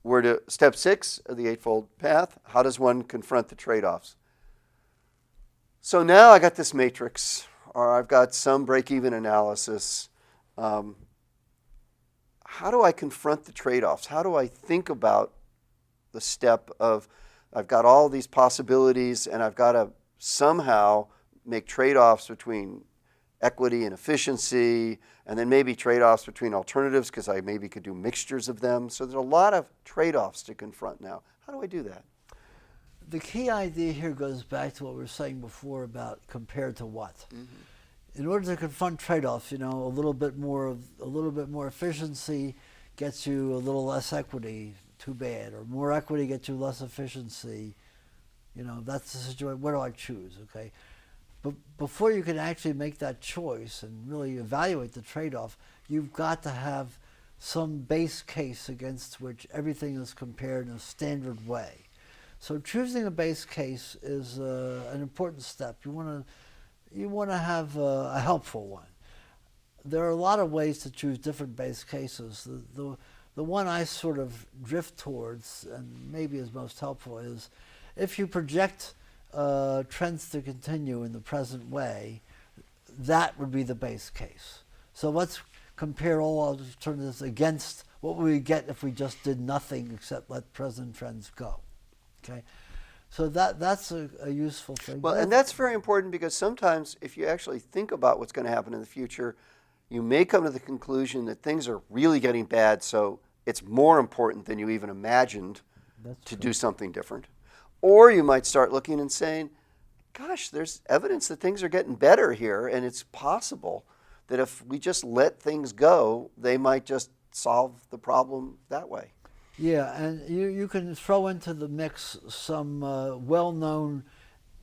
we're to step 6 of the Eightfold Path. How does one confront the trade-offs? So now I got this matrix, or I've got some break-even analysis. How do I confront the trade-offs? How do I think about the step of I've got all these possibilities and I've got to somehow make trade-offs between equity and efficiency, and then maybe trade-offs between alternatives because I maybe could do mixtures of them. So there's a lot of trade-offs to confront now. How do I do that? The key idea here goes back to what we were saying before about compared to what. Mm-hmm. In order to confront trade-offs, a little bit more efficiency gets you a little less equity. Too bad. Or more equity gets you less efficiency. That's the situation. What do I choose? Okay. But before you can actually make that choice and really evaluate the trade-off, you've got to have some base case against which everything is compared in a standard way. So choosing a base case is an important step. You want to have a helpful one. There are a lot of ways to choose different base cases. The one I sort of drift towards and maybe is most helpful is if you project trends to continue in the present way, that would be the base case. So let's compare all alternatives against what we would get if we just did nothing except let present trends go. Okay, so that's a useful thing. Well, and that's very important because sometimes if you actually think about what's going to happen in the future, you may come to the conclusion that things are really getting bad, so it's more important than you even imagined to do something different. Or you might start looking and saying, gosh, there's evidence that things are getting better here, and it's possible that if we just let things go, they might just solve the problem that way. Yeah, and you can throw into the mix some well-known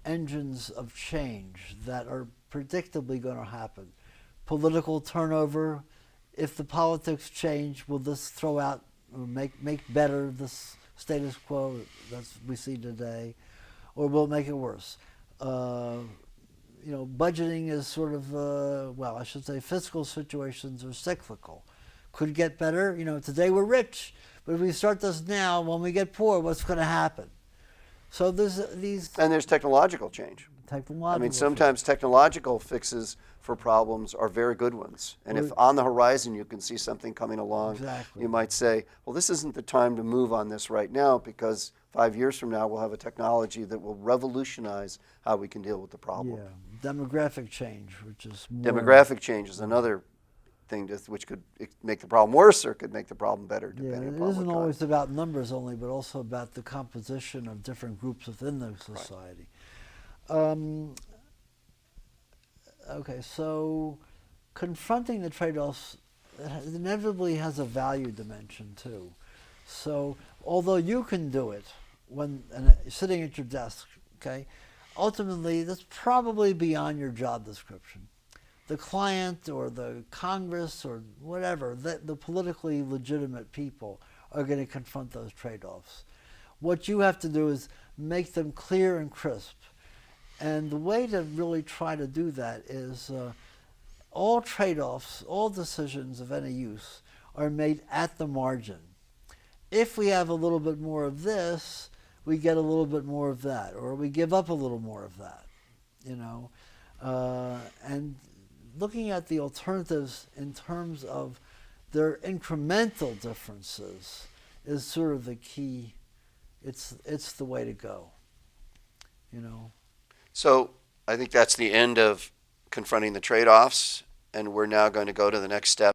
engines of change that are predictably going to happen. Political turnover. If the politics change, will this throw out or make better this status quo that we see today, or will it make it worse? Budgeting is sort of, I should say fiscal situations are cyclical. Could get better. Today we're rich, but if we start this now, when we get poor, what's going to happen? So there's these... And there's technological change. Sometimes technological fixes for problems are very good ones. And if on the horizon you can see something coming along, exactly. You might say, well, this isn't the time to move on this right now because 5 years from now we'll have a technology that will revolutionize how we can deal with the problem. Yeah, demographic change, which is more... Demographic change is another thing which could make the problem worse or could make the problem better, depending upon what it isn't always about numbers only, but also about the composition of different groups within the society. Right. Okay, so confronting the trade-offs inevitably has a value dimension too. So although you can do it when sitting at your desk, okay, ultimately that's probably beyond your job description. The client or the Congress or whatever, the politically legitimate people are going to confront those trade-offs. What you have to do is make them clear and crisp. And the way to really try to do that is all trade-offs, all decisions of any use are made at the margin. If we have a little bit more of this, we get a little bit more of that, or we give up a little more of that, and looking at the alternatives in terms of their incremental differences is sort of the key. It's the way to go, So I think that's the end of confronting the trade-offs, and we're now going to go to the next step.